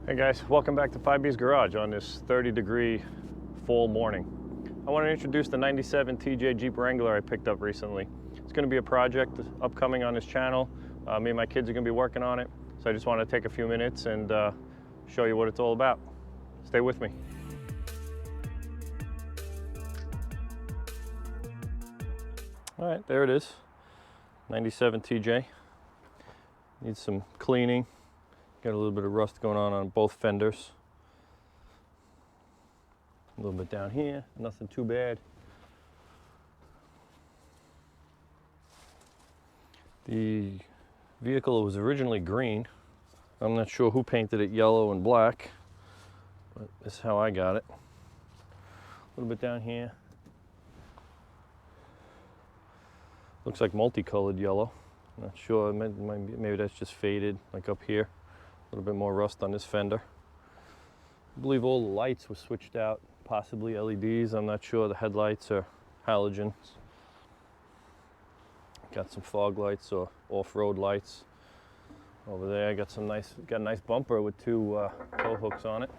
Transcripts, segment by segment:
Hey guys, welcome back to 5B's Garage on this 30-degree fall morning. I want to introduce the 97 TJ Jeep Wrangler I picked up recently. It's going to be a project upcoming on this channel. Me and my kids are going to be working on it, so I just want to take a few minutes and show you what it's all about. Stay with me. All right, there it is. 97 TJ. Needs some cleaning. Got a little bit of rust going on both fenders. A little bit down here, nothing too bad. The vehicle was originally green. I'm not sure who painted it yellow and black, but this is how I got it. A little bit down here. Looks like multicolored yellow. Not sure, maybe that's just faded, like up here. A little bit more rust on this fender. I believe all the lights were switched out, possibly LEDs. I'm not sure. The headlights are halogens. Got some fog lights or off-road lights over there. Got a nice bumper with two tow hooks on it.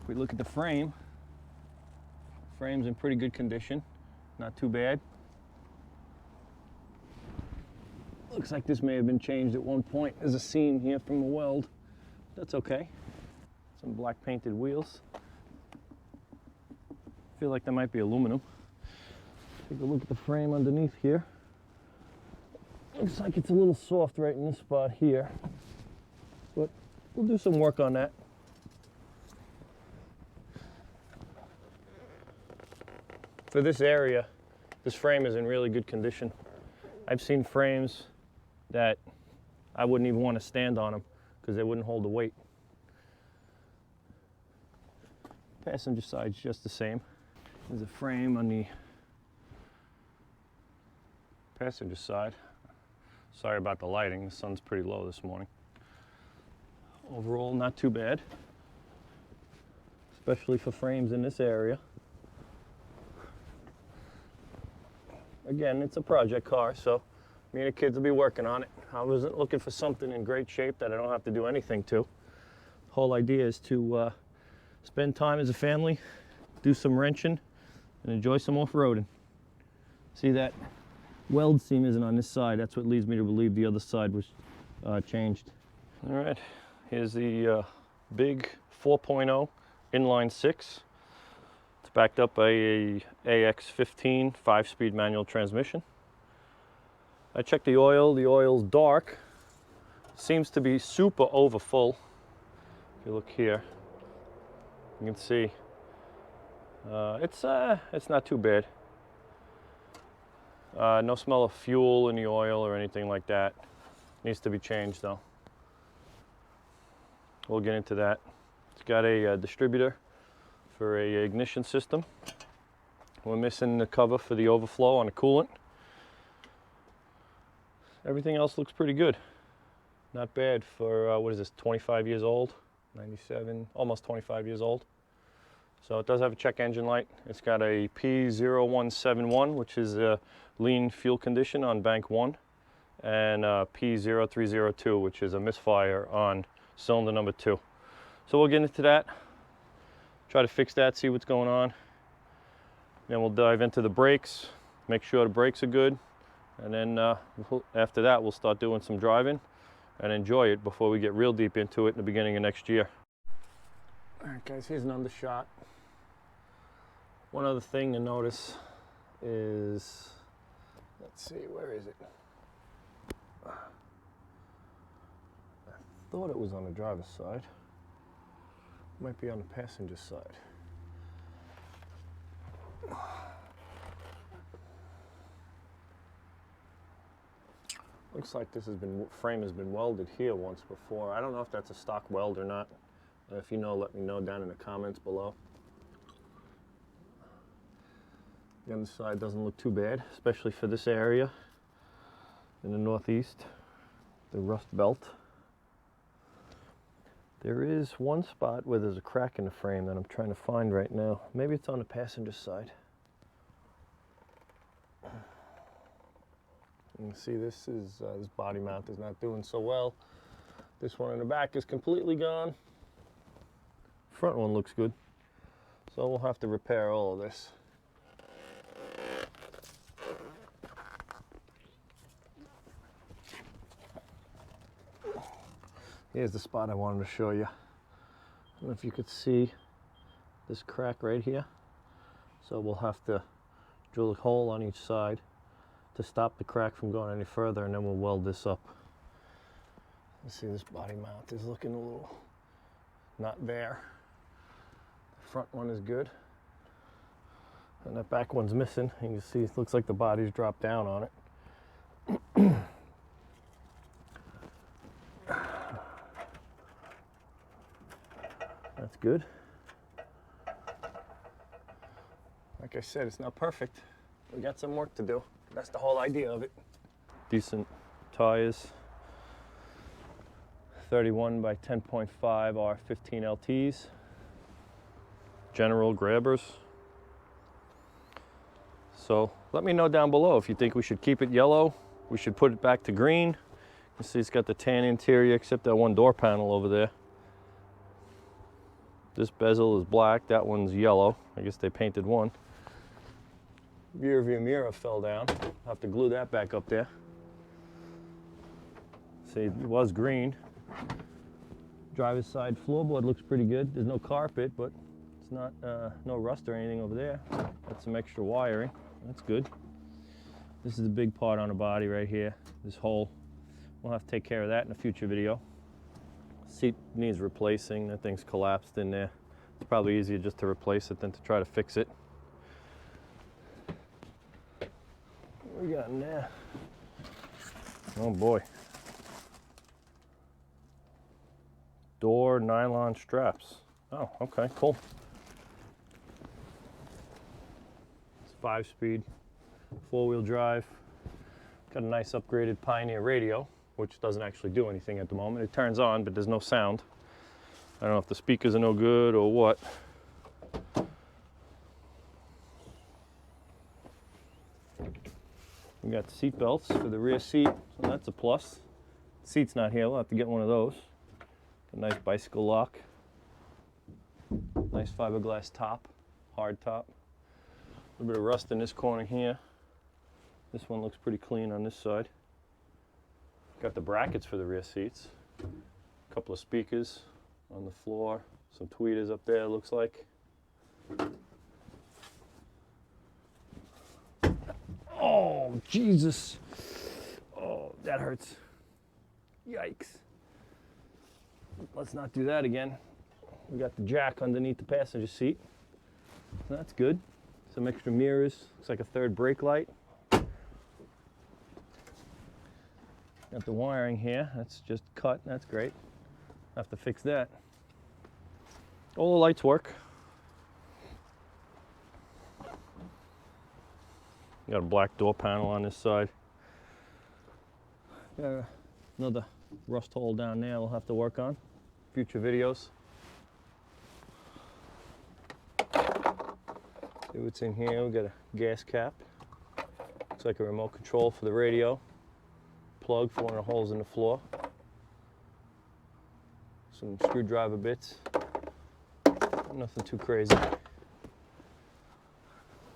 If we look at the frame's in pretty good condition. Not too bad. Looks like this may have been changed at one point. There's a seam here from the weld. That's okay. Some black painted wheels. Feel like that might be aluminum. Take a look at the frame underneath here. Looks like it's a little soft right in this spot here, but we'll do some work on that. For this area, this frame is in really good condition. I've seen frames that I wouldn't even want to stand on them because they wouldn't hold the weight. Passenger side's just the same. There's a frame on the passenger side. Sorry about the lighting, the sun's pretty low this morning. Overall, not too bad, especially for frames in this area. Again, it's a project car, so me and the kids will be working on it. I wasn't looking for something in great shape that I don't have to do anything to. The whole idea is to spend time as a family, do some wrenching, and enjoy some off-roading. See, that weld seam isn't on this side. That's what leads me to believe the other side was changed. All right, here's the big 4.0 inline six. It's backed up by a AX15 5-speed manual transmission. I checked the oil's dark. Seems to be super over full. If you look here, you can see it's not too bad. No smell of fuel in the oil or anything like that. Needs to be changed though. We'll get into that. It's got a distributor for a ignition system. We're missing the cover for the overflow on the coolant. Everything else looks pretty good. Not bad for, what is this, 25 years old? 97, almost 25 years old. So it does have a check engine light. It's got a P0171, which is a lean fuel condition on bank 1, and P0302, which is a misfire on cylinder number 2. So we'll get into that, try to fix that, see what's going on. Then we'll dive into the brakes, make sure the brakes are good. And then after that, we'll start doing some driving and enjoy it before we get real deep into it in the beginning of next year. All right, guys, here's an undershot. One other thing to notice is, let's see, where is it? I thought it was on the driver's side. It might be on the passenger side. Looks like this frame has been welded here once before. I don't know if that's a stock weld or not. If you know, let me know down in the comments below. The underside doesn't look too bad, especially for this area in the northeast, the rust belt. There is one spot where there's a crack in the frame that I'm trying to find right now. Maybe it's on the passenger side. You can see this body mount is not doing so well. This one in the back is completely gone. Front one looks good. So we'll have to repair all of this. Here's the spot I wanted to show you. I don't know if you could see this crack right here. So we'll have to drill a hole on each side to stop the crack from going any further, and then we'll weld this up. Let's see, this body mount is looking a little not there. The front one is good. And that back one's missing. You can see it looks like the body's dropped down on it. That's good. Like I said, it's not perfect. We got some work to do. That's the whole idea of it. Decent tires. 31 by 10.5 R15 LTs. General grabbers. So let me know down below if you think we should keep it yellow. We should put it back to green. You see it's got the tan interior except that one door panel over there. This bezel is black, that one's yellow. I guess they painted one. Rear view mirror fell down. I'll have to glue that back up there. See, it was green. Driver's side floorboard looks pretty good. There's no carpet, but it's not no rust or anything over there. That's some extra wiring. That's good. This is the big part on the body right here. This hole. We'll have to take care of that in a future video. Seat needs replacing. That thing's collapsed in there. It's probably easier just to replace it than to try to fix it. What we got in there? Oh boy. Door nylon straps. Oh, okay, cool. It's 5-speed, 4-wheel drive. Got a nice upgraded Pioneer radio, which doesn't actually do anything at the moment. It turns on, but there's no sound. I don't know if the speakers are no good or what. We got seat belts for the rear seat, so that's a plus. Seat's not here, we'll have to get one of those. A nice bicycle lock. Nice fiberglass top, hard top. A little bit of rust in this corner here. This one looks pretty clean on this side. Got the brackets for the rear seats. A couple of speakers on the floor. Some tweeters up there, looks like. Oh, Jesus. Oh, that hurts. Yikes. Let's not do that again. We got the jack underneath the passenger seat. So that's good. Some extra mirrors. Looks like a third brake light. Got the wiring here. That's just cut. That's great. Have to fix that. All the lights work. Got a black door panel on this side. Got another rust hole down there we'll have to work on. Future videos. See what's in here. We got a gas cap. Looks like a remote control for the radio. Plug for one of the holes in the floor. Some screwdriver bits. Nothing too crazy.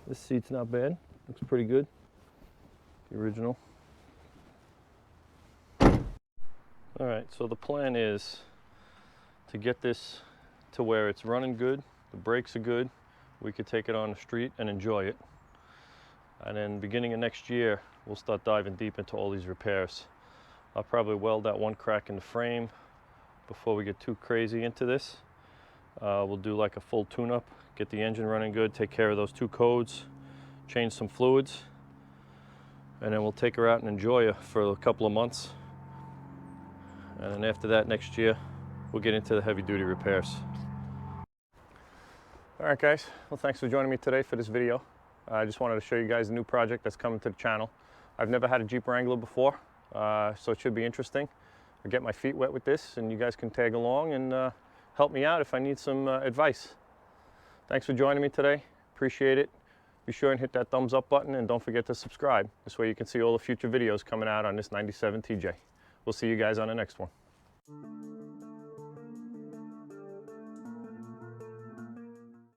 This seat's not bad. Looks pretty good. The original. Alright, so the plan is to get this to where it's running good, the brakes are good, we could take it on the street and enjoy it. And then beginning of next year, we'll start diving deep into all these repairs. I'll probably weld that one crack in the frame before we get too crazy into this. We'll do like a full tune-up, get the engine running good, take care of those 2 codes, change some fluids, and then we'll take her out and enjoy her for a couple of months. And then after that, next year, we'll get into the heavy-duty repairs. All right, guys. Well, thanks for joining me today for this video. I just wanted to show you guys a new project that's coming to the channel. I've never had a Jeep Wrangler before, so it should be interesting. I'll get my feet wet with this, and you guys can tag along and help me out if I need some advice. Thanks for joining me today. Appreciate it. Be sure and hit that thumbs up button, and don't forget to subscribe. This way you can see all the future videos coming out on this 97 TJ. We'll see you guys on the next one. you.